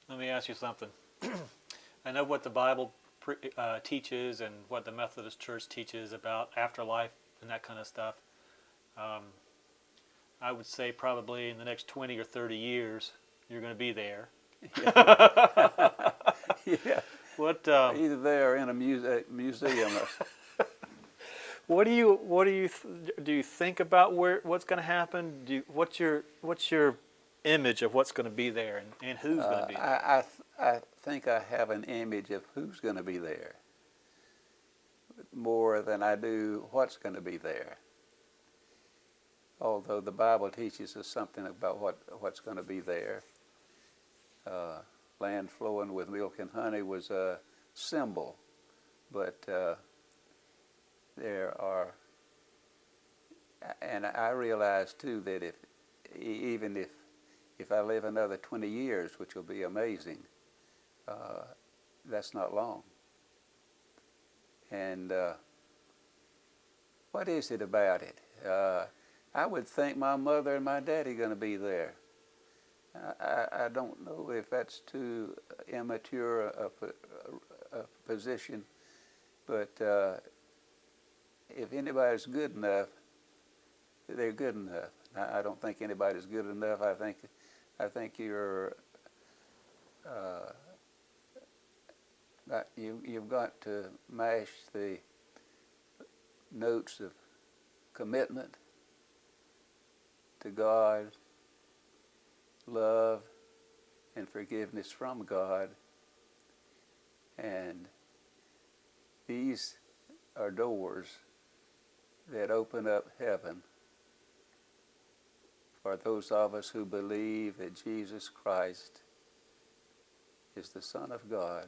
Let me ask you something. I know what the Bible teaches and what the Methodist Church teaches about afterlife and that kind of stuff. Um, I would say probably in the next 20 or 30 years, you're going to be there. Yeah. What Either there or in a museum. What do you do you think about what's going to happen? What's your image of what's going to be there and who's going to be there? I think I have an image of who's going to be there more than I do what's going to be there. Although the Bible teaches us something about what's going to be there. Land flowing with milk and honey was a symbol, but there are, and I realize too that even if I live another 20 years, which will be amazing, that's not long. And what is it about it? I would think my mother and my daddy are going to be there. I don't know if that's too immature a position, but if anybody's good enough, they're good enough. I don't think anybody's good enough. I think you've got to mash the notes of commitment to God, love, and forgiveness from God. And these are doors that open up heaven for those of us who believe that Jesus Christ is the Son of God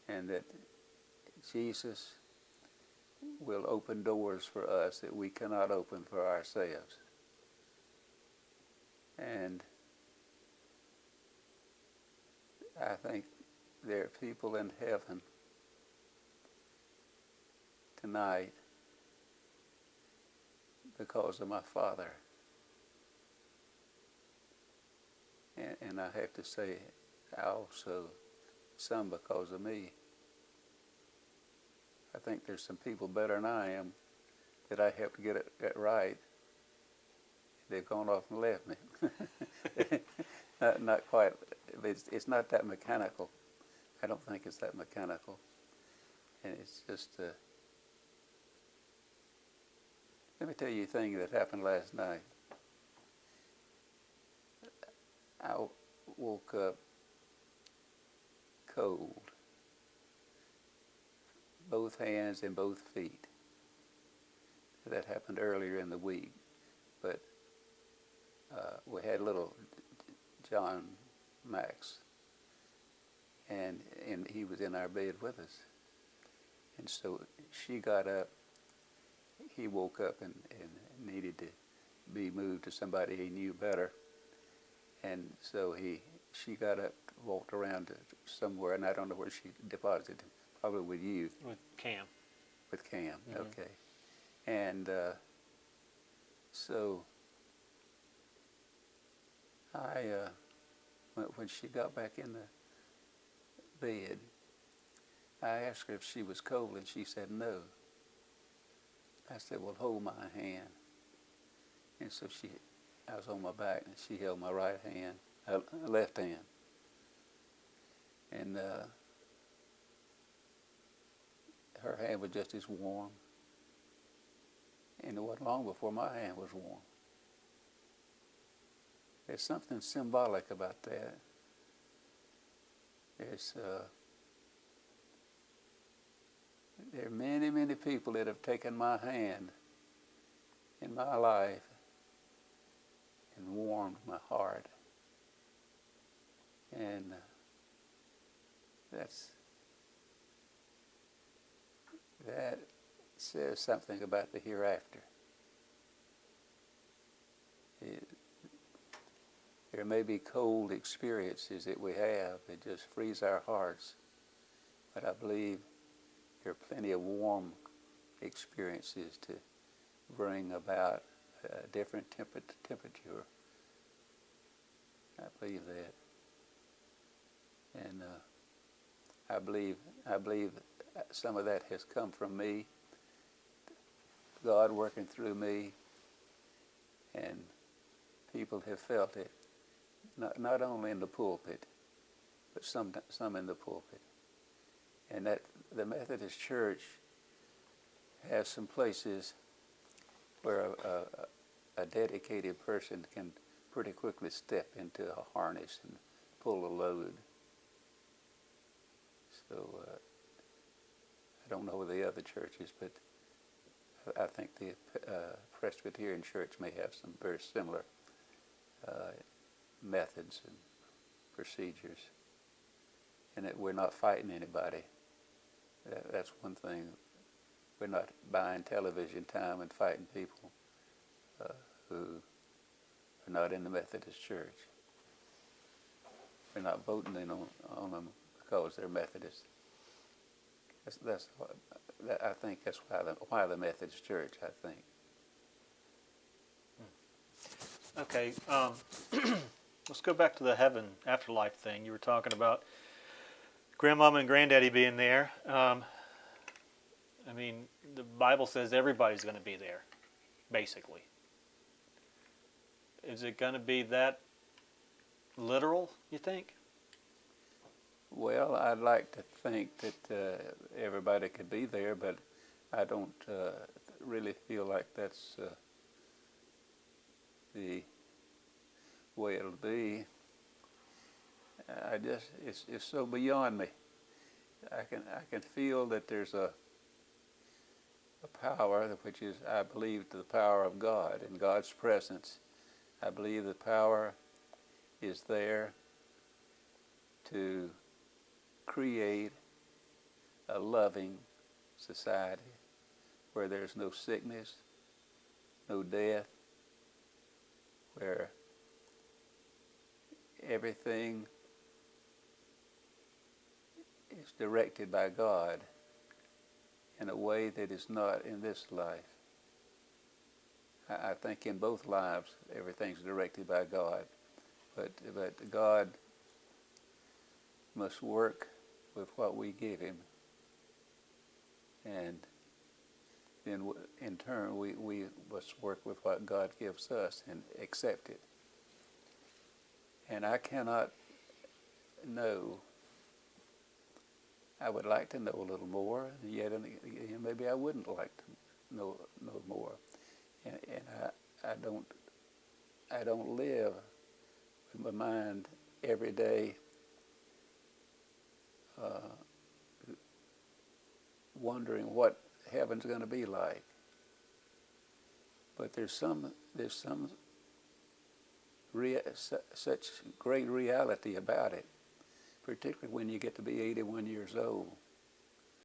and that Jesus will open doors for us that we cannot open for ourselves. And I think there are people in heaven tonight because of my Father. And I have to say also some because of me. I think there's some people better than I am that I helped get it right. They've gone off and left me. not quite. It's not that mechanical. I don't think it's that mechanical. And it's just, let me tell you a thing that happened last night. I woke up cold, both hands and both feet. That happened earlier in the week, but we had little John Max, and he was in our bed with us. And so she got up, he woke up and needed to be moved to somebody he knew better. And so she got up, walked around to somewhere, and I don't know where she deposited him, probably with you. With Cam. With Cam, mm-hmm. Okay. And so when she got back in the bed, I asked her if she was cold, and she said no. I said, well, hold my hand. And so I was on my back, and she held my right hand, left hand. And her hand was just as warm. And it wasn't long before my hand was warm. There's something symbolic about that. There are many, many people that have taken my hand in my life and warmed my heart. And that says something about the hereafter. There may be cold experiences that we have that just freeze our hearts, but I believe there are plenty of warm experiences to bring about a different temperature. I believe that. I believe some of that has come from me, God working through me, and people have felt it, not only in the pulpit, but some in the pulpit. And that the Methodist Church has some places where a dedicated person can pretty quickly step into a harness and pull a load. So I don't know the other churches, but I think the Presbyterian Church may have some very similar methods and procedures, and that we're not fighting anybody. That's one thing. We're not buying television time and fighting people who are not in the Methodist Church. We're not voting in on them because they're Methodist. I think that's why the Methodist Church, I think. Okay, let's go back to the heaven afterlife thing. You were talking about grandmama and granddaddy being there. I mean, the Bible says everybody's going to be there, basically. Is it going to be that literal, you think? Well, I'd like to think that everybody could be there, but I don't really feel like that's the way it'll be. It's so beyond me. I can feel that there's a power, which is, I believe, the power of God and God's presence. I believe the power is there to create a loving society where there's no sickness, no death, where everything is directed by God in a way that is not in this life. I think in both lives everything's directed by God, but God must work with what we give him, and then in turn we must work with what God gives us and accept it. And I cannot know. I would like to know a little more, and yet maybe I wouldn't like to know more. And I don't live with my mind every day wondering what heaven's going to be like. But there's some such great reality about it, particularly when you get to be 81 years old.